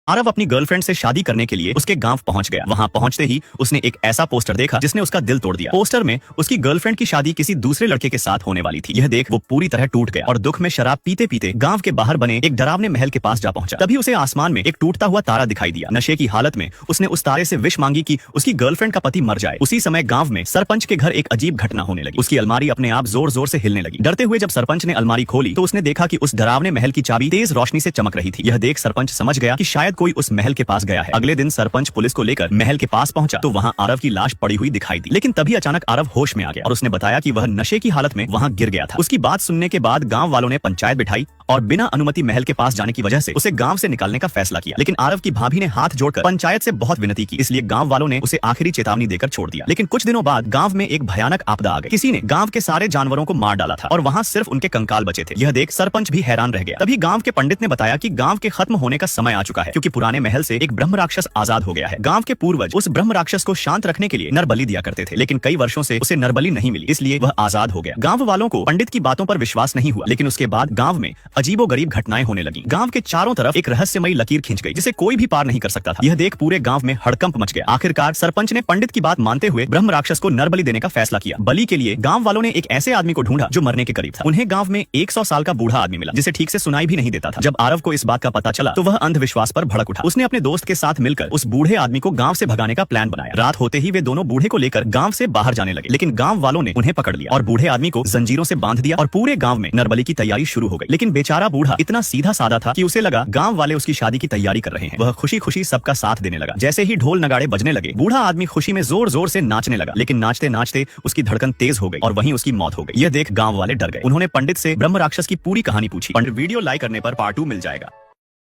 आरव अपनी गर्लफ्रेंड से शादी करने के लिए उसके गांव पहुंच गया। वहां पहुंचते ही उसने एक ऐसा पोस्टर देखा जिसने उसका दिल तोड़ दिया। पोस्टर में उसकी गर्लफ्रेंड की शादी किसी दूसरे लड़के के साथ होने वाली थी। यह देख वो पूरी तरह टूट गया और दुख में शराब पीते पीते गांव के बाहर बने एक डरावने महल के पास जा पहुंचा। तभी उसे आसमान में एक टूटता हुआ तारा दिखाई दिया। नशे की हालत में उसने उस तारे से विश मांगी कि उसकी गर्लफ्रेंड का पति मर जाए। उसी समय गांव में सरपंच के घर एक अजीब घटना होने लगी। उसकी अलमारी अपने आप जोर जोर से हिलने लगी। डरते हुए जब सरपंच ने अलमारी खोली तो उसने देखा कि उस डरावने महल की चाबी तेज रोशनी से चमक रही थी। यह देख सरपंच समझ गया कि शायद कोई उस महल के पास गया है। अगले दिन सरपंच पुलिस को लेकर महल के पास पहुंचा तो वहां आरव की लाश पड़ी हुई दिखाई दी। लेकिन तभी अचानक आरव होश में आ गया और उसने बताया कि वह नशे की हालत में वहां गिर गया था। उसकी बात सुनने के बाद गांव वालों ने पंचायत बिठाई और बिना अनुमति महल के पास जाने की वजह से उसे गांव से निकालने का फैसला किया। लेकिन आरव की भाभी ने हाथ जोड़कर पंचायत से बहुत विनती की, इसलिए गांव वालों ने उसे आखिरी चेतावनी देकर छोड़ दिया। लेकिन कुछ दिनों बाद गांव में एक भयानक आपदा आ गई। किसी ने गांव के सारे जानवरों को मार डाला था और वहां सिर्फ उनके कंकाल बचे थे। यह देख सरपंच भी हैरान रह गया। तभी गांव के पंडित ने बताया कि गांव के खत्म होने का समय आ चुका है, क्योंकि पुराने महल से एक ब्रह्म राक्षस आजाद हो गया है। गांव के पूर्वज उस ब्रह्म राक्षस को शांत रखने के लिए नरबलि दिया करते थे, लेकिन कई वर्षों से उसे नरबलि नहीं मिली, इसलिए वह आजाद हो गया। गांव वालों को पंडित की बातों पर विश्वास नहीं हुआ, लेकिन उसके बाद गांव में अजीबोगरीब घटनाएं होने लगी। गांव के चारों तरफ एक रहस्यमयी लकीर खींच गई जिसे कोई भी पार नहीं कर सकता था। यह देख पूरे गांव में हड़कंप मच गया। आखिरकार सरपंच ने पंडित की बात मानते हुए ब्रह्म राक्षस को नरबलि देने का फैसला किया। बलि के लिए गांव वालों ने एक ऐसे आदमी को ढूंढा जो मरने के करीब था। उन्हें गांव में 100 साल का बूढ़ा आदमी मिला जिसे ठीक से सुनाई भी नहीं देता था। जब आरव को इस बात का पता चला तो वह अंधविश्वास पर भड़क उठा। उसने अपने दोस्त के साथ मिलकर उस बूढ़े आदमी को गांव से भगाने का प्लान बनाया। रात होते ही वे दोनों बूढ़े को लेकर गांव से बाहर जाने लगे, लेकिन गांव वालों ने उन्हें पकड़ लिया और बूढ़े आदमी को जंजीरों से बांध दिया और पूरे गांव में नरबलि की तैयारी शुरू हो गई। लेकिन बेचारा बूढ़ा इतना सीधा साधा था कि उसे लगा गांव वाले उसकी शादी की तैयारी कर रहे हैं। वह खुशी खुशी सबका साथ देने लगा। जैसे ही ढोल नगाड़े बजने लगे, बूढ़ा आदमी खुशी में जोर जोर से नाचने लगा, लेकिन नाचते नाचते उसकी धड़कन तेज हो गई और वहीं उसकी मौत हो गई। यह देख गांव वाले डर गए। उन्होंने पंडित से ब्रह्म राक्षस की पूरी कहानी पूछी। पंडित वीडियो लाइक करने पर पार्ट 2 मिल जाएगा।